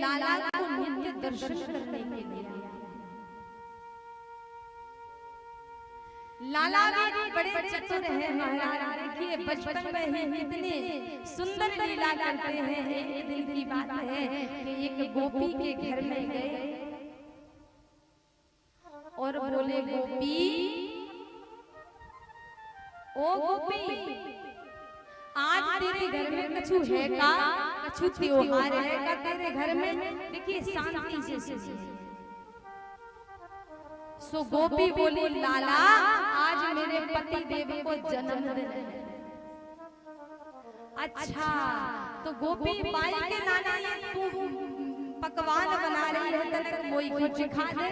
लाला को नित्य दर्शन करने के लिए। लाला भी बड़े चतुर है महाराज। देखिए बचपन में ही कितने सुंदर लीला करते हैं। एक दिन की बात है कि एक गोपी के घर में गए और बोले, गोपी ओ गोपी, आज तेरे घर में कछु है का? कछु त्योहार है का तेरे घर में? देखिए शांति से सुनिए। सो गोपी बोली, लाला आज मेरे पति देव को जन्मदिन है। अच्छा, तो गोपी बाई के नाना ये तू पकवान बना रही है, तनक मोई कुछ खा दे।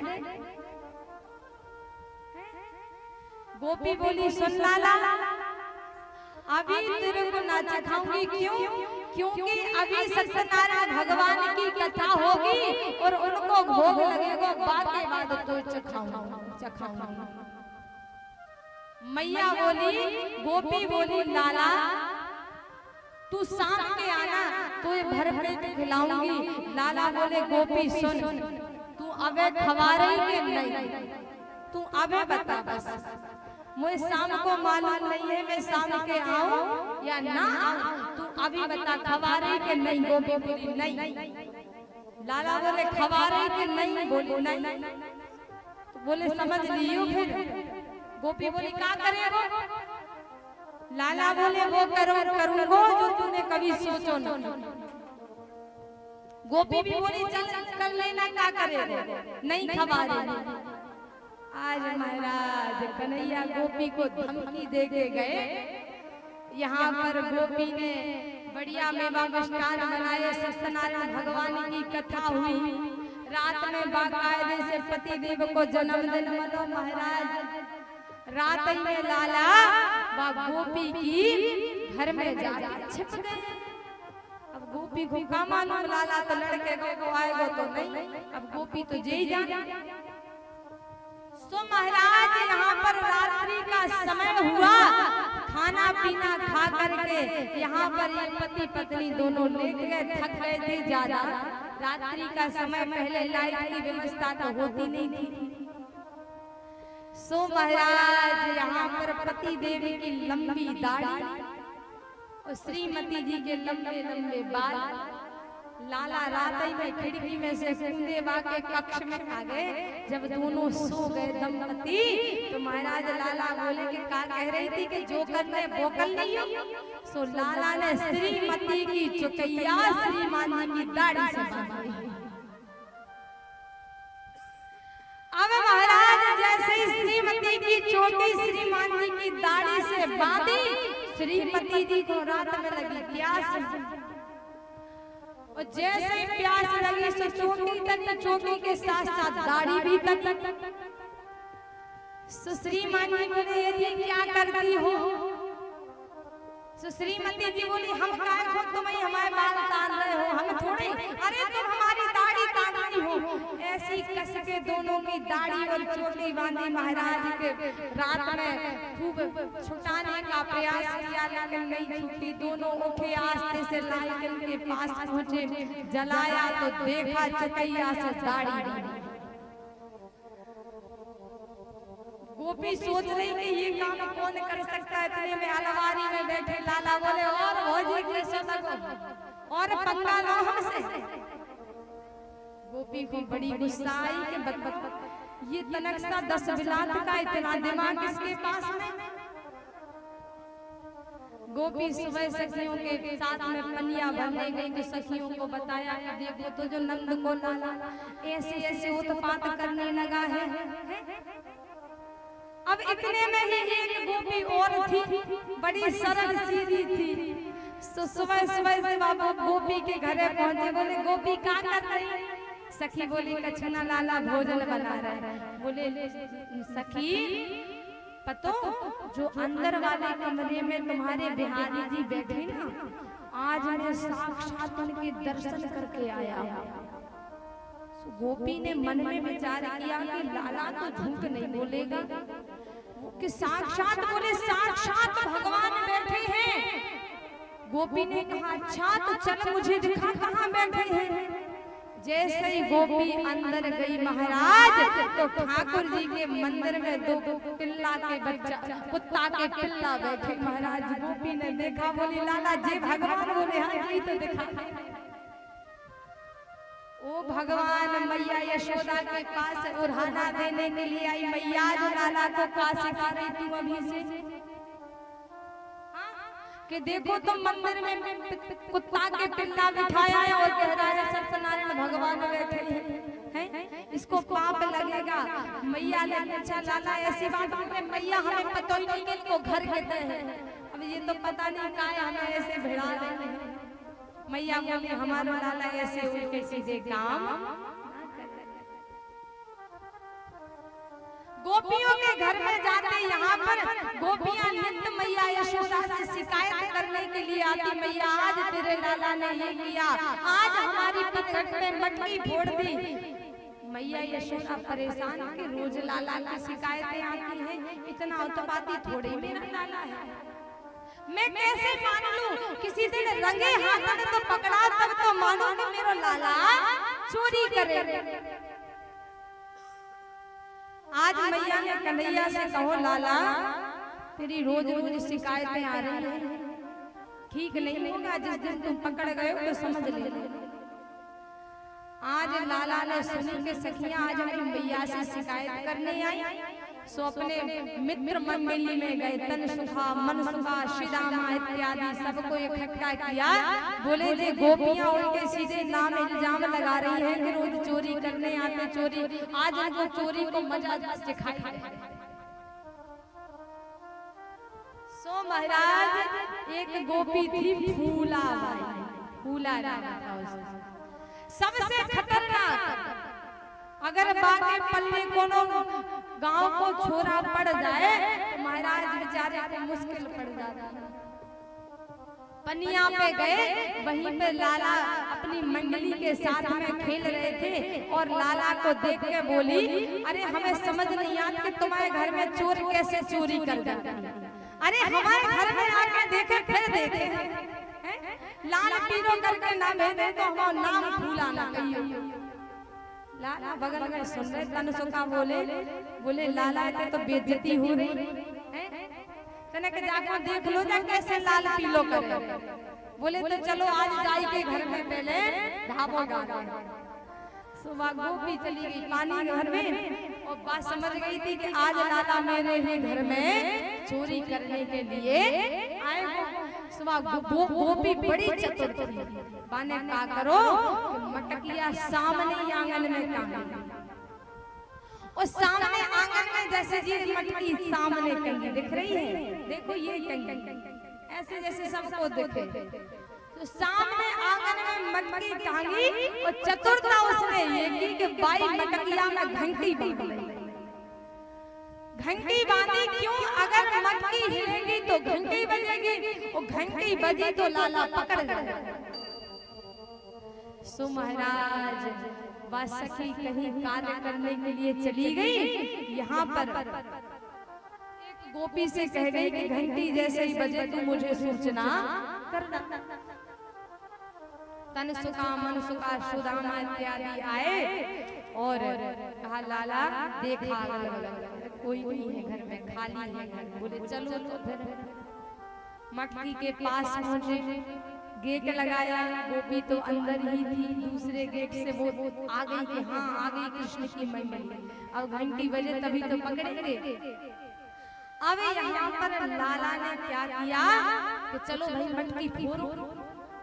गोपी बोली, सुन लाला, अभी तेरे को ना चखाऊंगी। क्यों? क्योंकि अभी सत्यनारायण भगवान की कथा होगी और उनको भोग लगेगा, बाकी बाद तो चखाऊंगा। मैया बोली, गोपी बोली, लाला तू शाम के आना, तो ये भर पेट खिलाऊंगी। लाला बोले, गोपी सुन, तू अबे खवा रही कि नहीं? तू अबे बता, बस मुझे शाम को मालूम नहीं है मैं शाम के आऊं या ना आऊं, तू अभी बता खवा रही कि नहीं? गोपी बोली नहीं। लाला बोले, खवा रही कि नहीं? बोली नहीं। तो बोले समझ लियो फिर। गोपी बोली, क्या करेगा? लाला बोले, वो करूंगा जो तूने कभी सोचो न। गोपी भी बोली, चल कर लेना, क्या करेगा? नहीं खवा रही। आज महाराज कन्हैया गोपी को धमकी दे के गए। यहाँ पर गोपी ने बढ़िया मेवा मिष्ठान बनाए, सत्यनारायण भगवान की कथा हुई। रात में बाकायदे से पति देव को जन्मदिन मनो महाराज। रात में लाला व गोपी की घर में जाकर छिप गए। अब गोपी को का मालूम, लाला तो लड़के को आएगा तो नहीं, अब गोपी तो जे ही जाना। तो महाराज यहाँ पर रात्रि का समय हुआ, खाना पीना खा करके यहाँ पर ये पति पत्नी दोनों लेट गए, थक गए थे ज्यादा। रात्रि का समय, पहले लाइट की व्यवस्था तो होती नहीं थी। सो महाराज यहाँ पर पति देव की लंबी दाढ़ी और श्रीमती जी के लंबे लंबे बाल। लाला रात में खिड़की में से कूदे के कक्ष में आ गए। जब दोनों सो गए दंपति, तो महाराज लाला बोले कि क्या कह रही थी कि जो करने वो कर लियो। सो लाला ने श्रीमती की चुकैया श्रीमान की दाढ़ी से बांधी। अब महाराज जैसे श्रीमती की चोटी श्रीमान जी की दाढ़ी से बांधी, श्रीमती जी को रात में लगी प्यास। और जैसे प्यास लगी सो चोटी तक, चोटी के साथ साथ दाढ़ी भी तक। श्रीमान जी बोले, ये क्या करती हो? श्रीमती जी बोली, हम काय खुद तुम्हें हमारे बाल काट रहे हो, हम थोड़े। अरे तुम हमारी दाढ़ी काट रही हो। ऐसी कस के दोनों की दाढ़ी और चोटी बांधी। महाराज के रात में खूब छुटाने का प्रयास किया, लेकिन नहीं छूटी। दोनों उठे, आस्ते से लालटेन के पास पहुंचे, जलाया तो देखा चकैया से दाढ़ी। गोपी सोच रही कि ये काम कौन कर सकता है। इतने में अलमारी में बैठे लाला बोले, और भौजी कैसे तक और पंगा लो हमसे। गोपी को बड़ी गुस्सा आई कि बत ये तनक सा 10 बिलात का इतना दिमाग इसके पास में। गोपी सुबह सखियों के साथ में पनिया भरने गई तो सखियों को बताया कि देखो तो जो नंद को लाला ऐसे ऐसे उत्पात करने लगा है। अब इतने में ही एक गोपी और थी, बड़ी सरल सीधी थी। तो सुबह सुबह से बाबा गोपी के घरे पहुंचे। बोले, गोपी क्या कर रही? सखी बोली, कछना लाला भोजन बना रहे। बोले, सखी पतो जो अंदर वाले कमरे में तुम्हारे बिहारी जी बैठे ना, आज मैं साक्षात उनके दर्शन करके आया। गोपी ने मन में विचार किया कि लाला तो झूठ नहीं बोलेगा, कि साक्षात बोले साक्षात भगवान बैठे हैं। गोपी ने कहा, अच्छा तो चल मुझे दिखा कहाँ बैठे हैं। जैसे ही गोपी अंदर गई महाराज, तो ठाकुर जी के मंदिर में दो पिल्ला के बच्चा, कुत्ता के पिल्ला बैठे। महाराज गोपी ने देखा, बोली लाला जी भगवान बोले हाँ जी तो दिखा। ओ भगवान मैया यशोदा के पास उड़ाना देने के लिए आई। मैया जो लाला को का सिखा रही थी अभी से कि देखो तुम मंदिर में कुत्ता के पिल्ला बिठाया है और कह रहा है सत्यनारायण भगवान बैठे हैं, इसको पाप लगेगा। मैया ने पूछा लाला ऐसी बात है? मैया हमें पता ही नहीं कि इनको घर कहते हैं। अब ये तो पता नहीं का है, हमें ऐसे भिड़ा रहे हैं। मैया बोली हमारा लाला ऐसे उल्टे सीधे काम। गोपियों के घर में जाते, यहाँ पर गोपियां नित्य मैया यशोदा से शिकायत करने के लिए आती। मैया आज तेरे लाला ने ये किया, आज हमारी पकड़ में मटकी फोड़ दी। मैया यशोदा परेशान के रोज लाला की शिकायतें आती हैं, इतना उत्पाती थोड़ी मेरा लाला है, मैं कैसे मान लूं? किसी दिन रंगे हाथ तो पकड़ा तब तो मानो कि मेरा लाला चोरी करे। आज मैया ने कन्हैया से कहो लाला तेरी रोज रोज शिकायतें आ रही हैं, ठीक नहीं होगा, जिस दिन तुम पकड़ गए हो तो समझ ले। आज लाला ने सुनी के सखियां आज हमारी मैया से शिकायत करने आई, सो अपने मित्र मंडली में गए। तन सुखा, मन सुखा, श्रीरामा इत्यादि सबको इकट्ठा किया। बोले जे गोपियां उनके सीधे नाम इल्जाम लगा रही हैं कि रोज चोरी करने आते चोरी, आज उनको चोरी को मजा सिखाई। सो महाराज एक गोपी थी फूला बाई, फूला था उसका सबसे खतरनाक। अगर बाके पल्ले कोनो गांव को छोरा पड़ जाए तो महाराज बेचारे को मुश्किल पड़ जाता। पनिया पे गए, वहीं पे लाला अपनी मंडली के साथ में खेल रहे थे और लाला को देख के बोली अरे हमें समझ नहीं आता कि तुम्हारे घर में चोर कैसे चोरी कर जाता है। अरे हमारे घर में आके देखे फिर देखे लाल पीरो करके ना भेजे तो हमारा नाम फूला ना कहियो। लाला बगल में सुन रहे, तन सुखा बोले लाला ते तो बेइज्जती हो रही है, तने के जाके देख लो जा कैसे लाल पीलो करे। बोले तो चलो आज जाई के घर में पहले ढाबो डालो। सुबह गोपी चली गई पानी घर में और बात समझ गई थी कि आज लाला मेरे ही घर में चोरी करने के लिए आए हो। सुबह गोपी बड़ी चतुर थी, बाने का करो मटकिया सामने आंगन में टांगी, और सामने आंगन में जैसे जी मटकी सामने टंगी दिख रही है, देखो ये टंगी ऐसे जैसे सबको दिखे, तो सामने आंगन में मटकी टांगी और चतुरता उसने ये की कि बाई मटकिया में घंटी बांधी। घंटी बांधी क्यों? अगर मटकी हिलेगी तो घंटी बजेगी और घंटी बजी तो लाला पकड़ गया। सो महाराज बस सखी कहीं कार्य करने के लिए चली गई, यहाँ पर एक गोपी से कह गई कि घंटी जैसे ही बजे तू मुझे सूचना करना। तन सुखा, मन सुखा, सुदामा इत्यादि आए और कहा लाला देखा कोई नहीं है घर में, खाली है घर। बोले चलो तो फिर मटकी के पास पहुंचे, गेट लगाया, गोपी तो अंदर ही थी, दूसरे गेट से वो आ गई कि हाँ आ गई कृष्ण की मंडली, अब घंटी बजे तभी तो पकड़ेंगे। अब यहाँ पर लाला ने क्या किया कि चलो भाई मटकी फोड़ो।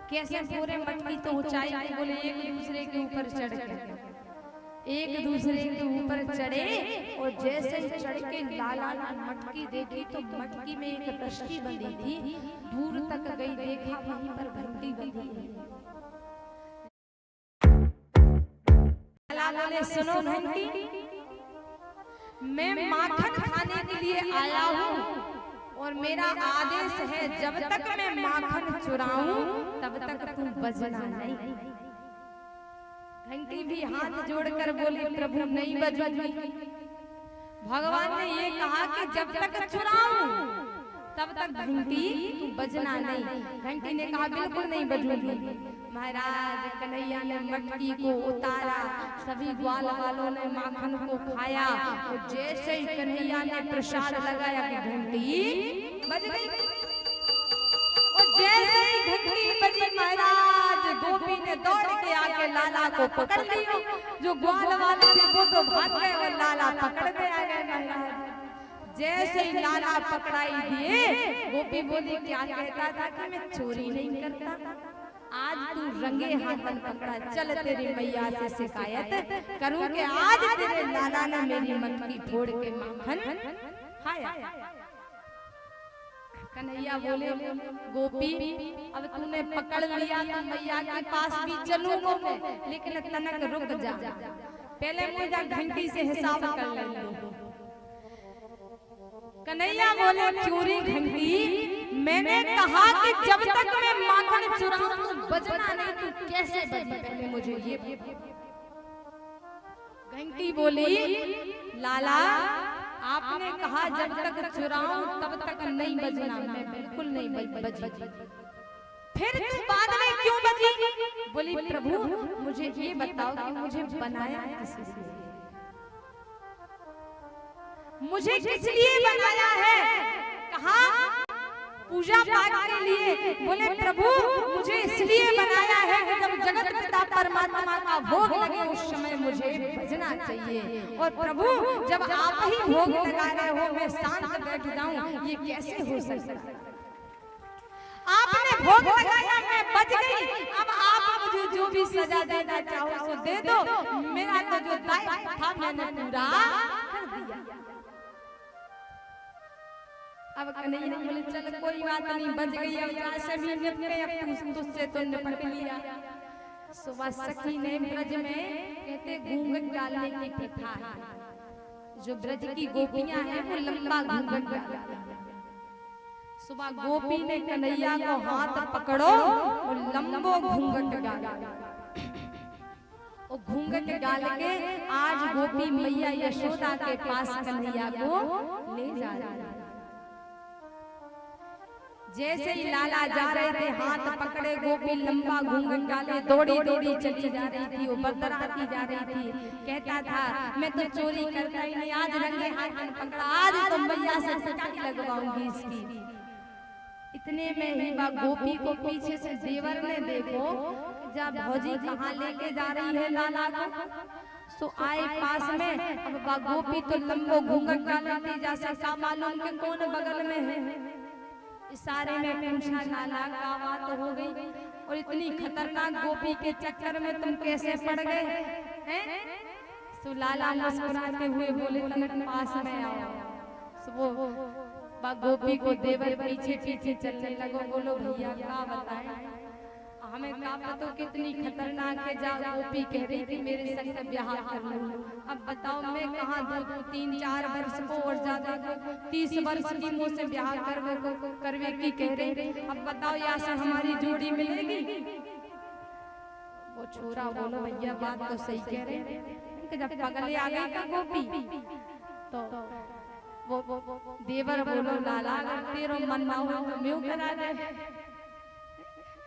कैसे फोड़े मटकी? तो ऊंचाई पे, बोले एक दूसरे के ऊपर चढ़ के, एक दूसरे के ऊपर चढ़े और जैसे चढ़ के लाला ने मटकी देखी तो मटकी में एक रस्सी बंधी थी, दूर तक गई, देखा वहीं पर घंटी बंधी है। लाला बोले सुनो घंटी, मैं माखन खाने के लिए आया हूँ और मेरा आदेश है जब तक मैं माखन चुराऊं तब तक तू बजना नहीं। घंटी भी हाथ जोड़कर बोली प्रभु नहीं बजूंगी। भगवान ने ये कहा कि जब तक चुराऊं तब तक घंटी तू बजना नहीं। घंटी ने कहा बिल्कुल नहीं बजूंगी। महाराज कन्हैया ने मटकी को उतारा, सभी ग्वाल वालों ने माखन को खाया। और जैसे ही कन्हैया ने प्रसाद लगाया कि घंटी बज गई, और जैसे ही घंटी बजी महाराज गोपी ने दौड़ के आके लाला को पकड़ लिया। जो ग्वाल वाले थे वो तो भाग गए और लाला पकड़ के आ गए महाराज। जैसे ही लाला पकड़ाई दिए, गोपी बोली क्या कहता था कि मैं चोरी नहीं करता, आज तू रंगे हाथन पकड़ा, चल तेरी मैया से शिकायत करूं कि आज तेरे लाला ने मेरी मटकी फोड़ के माखन खाया। कन्हैया बोले गोपी अब तूने पकड़ लिया तो मैया के पास भी चलूंगा मैं, लेकिन तनक रुक जा, पहले मुझे घंटी से हिसाब कर ले। कन्हैया बोले चोरी घंटी, मैंने कहा कि जब तक मैं माखन चुराऊं बजना नहीं, तू कैसे बजी पहले मुझे ये। घंटी बोली लाला आपने कहा जब तक चुराऊं तब तक नहीं बजना, मैं बिल्कुल नहीं बजी। फिर तू बाद में क्यों बजी? बोली प्रभु मुझे ये बताओ कि मुझे बनाया किसने, मुझे किस लिए बनाया है? कहा पूजा पाठ के लिए। बोले प्रभु मुझे इसलिए बनाया है कि जब जगत पिता परमात्मा का भोग लगे उस समय मुझे बजना चाहिए। और प्रभु जब आप ही भोग लगा रहे हो मैं शांत बैठ जाऊं, ये कैसे हो सकता है? आपने भोग लगाया मैं बच गई, अब आप मुझे जो भी सजा देना चाहो सो दे दो, मेरा तो जो दायित्व था मैंने पूरा कर दिया। अब कन्हैया बोले चल कोई बात नहीं, बच गई, अब जा सभी निपटे, अब तुझसे तो निपट लिया। सुबह सखी ने ब्रज में कहते घूंघट डालने की प्रथा है, जो ब्रज की गोपियां हैं वो लंबा घूंघट डालती हैं। सुबह गोपी ने कन्हैया को हाथ पकड़ो और लंबो घूंघट डाला, और घूंघट डाल के आज गोपी मैया यशोदा के पास कन्हैया को ले जा रही है। जैसे ही लाला जा रहे थे हाथ पकड़े, गोपी लंबा घूंघट डाले दौड़ी दौड़ी चली जा रही थी, वो बदराती जा रही थी। कहता था मैं तो चोरी करता ही नहीं, आज रंगे हाथ पकड़ा, आज तो मैया से पिटाई लगवाऊंगी इसकी। इतने में ही बा गोपी को पीछे से देवर ने देखो जब भौजी कहाँ लेके जा रही है लाला को, सो आए पास में। अब बा गोपी तो लंबो घूंघट डाली थी, जैसा का मालूम के कौन बगल में है। इशारे में पूछा लाला का बात हो गई, और इतनी खतरनाक गोपी के चक्कर में तुम कैसे पड़ गए हैं? सो लाला मुस्कुराते हुए बोले तनक पास में आओ। सो वो गोपी को देवर पीछे पीछे चलने लगो। बोलो भैया क्या बताएं, हमें क्या पता कितनी खतरनाक है। जा गोपी कह रही थी मेरे संग से ब्याह कर लो। अब बताओ मैं कहाँ 2-3-4 वर्ष को और ज्यादा 30 वर्ष की मुँह से ब्याह करवे की कह रही। अब बताओ यहाँ से हमारी जोड़ी मिलेगी? वो छोरा बोलो भैया बात तो सही कह रहे, जब पगले आ गई का गोपी तो वो देवर बोलो लाला अगर तेरो मन ना हो तो म्यों करा दे,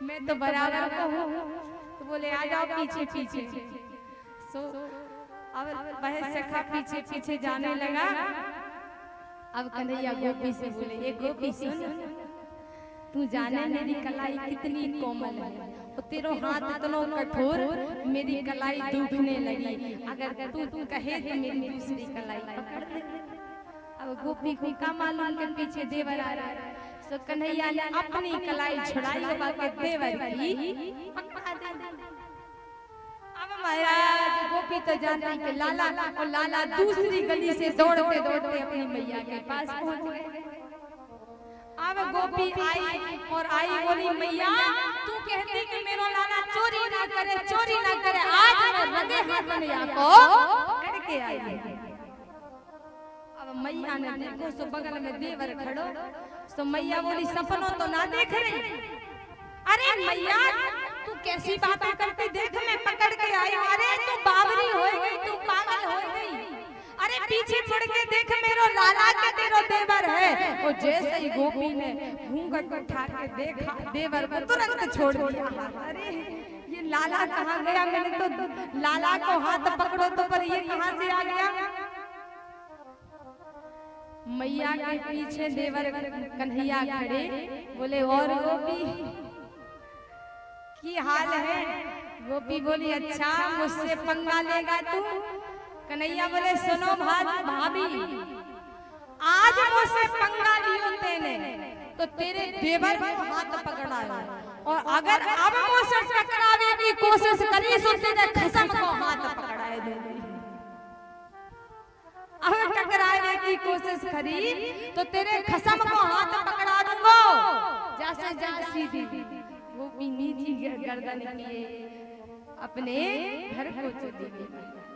मैं तो बराबर को हूँ। तो बोले आ जाओ पीछे पीछे। सो अब वह सखा पीछे पीछे जाने लगा। अब कन्हैया गोपी से बोले ये गोपी सुन, तू जाने मेरी कलाई कितनी कोमल है, और तेरो हाथ इतना कठोर मेरी कलाई दुखने लगी, अगर तू कहे तो मेरी दूसरी कलाई पकड़ ले। अब गोपी को का मालूम के पीछे देवर आ रहा है। सो कन्हैया ने अपनी कलाई छुड़ाई के देवर की पकड़ा दी। अब महाराज गोपी तो जानती कि लाला, और लाला दूसरी गली से दौड़ते दौड़ते अपनी मैया के पास पहुंच गए। अब गोपी आई और आई बोली मैया तू कहती कि मेरा लाला चोरी ना करे, चोरी ना करे, आज मैं रंगे हाथ मैया को करके आई। अब मैया ने देखो सो बगल में देवर खड़ो। सो मैया बोली सपनों तो ना देख रही? अरे मैया तू कैसी बातें करती, देख मैं पकड़ के आई हूं। अरे तू बावरी हो गई, तू पागल हो गई। अरे पीछे मुड़ के देख मेरो लाला के तेरो देवर है। और जैसे ही गोपी ने घूंघट उठा के देखा देवर को तुरंत छोड़ दिया। अरे लाला कहाँ गया? मैंने तो लाला को हाथ पकड़ो तो पर ये कहाँ से आ गया? मैया के पीछे देवर कन्हैया खड़े, बोले और गोपी की हाल है? गोपी बोली अच्छा मुझसे पंगा लेगा तू? कन्हैया बोले सुनो भाभी, आज मुझसे पंगा लियो तेने तो तेरे देवर को हाथ पकड़ा है, और अगर अब मुझसे टकराने की कोशिश करी तो तेरे खसम को हाथ पकड़ाए दूंगी। अब टकराने की कोशिश करी तो तेरे खसम को हाथ पकड़ा दूंगा। जैसे जा सीधी गोपी नीची गर्दन किए अपने घर को चली गई।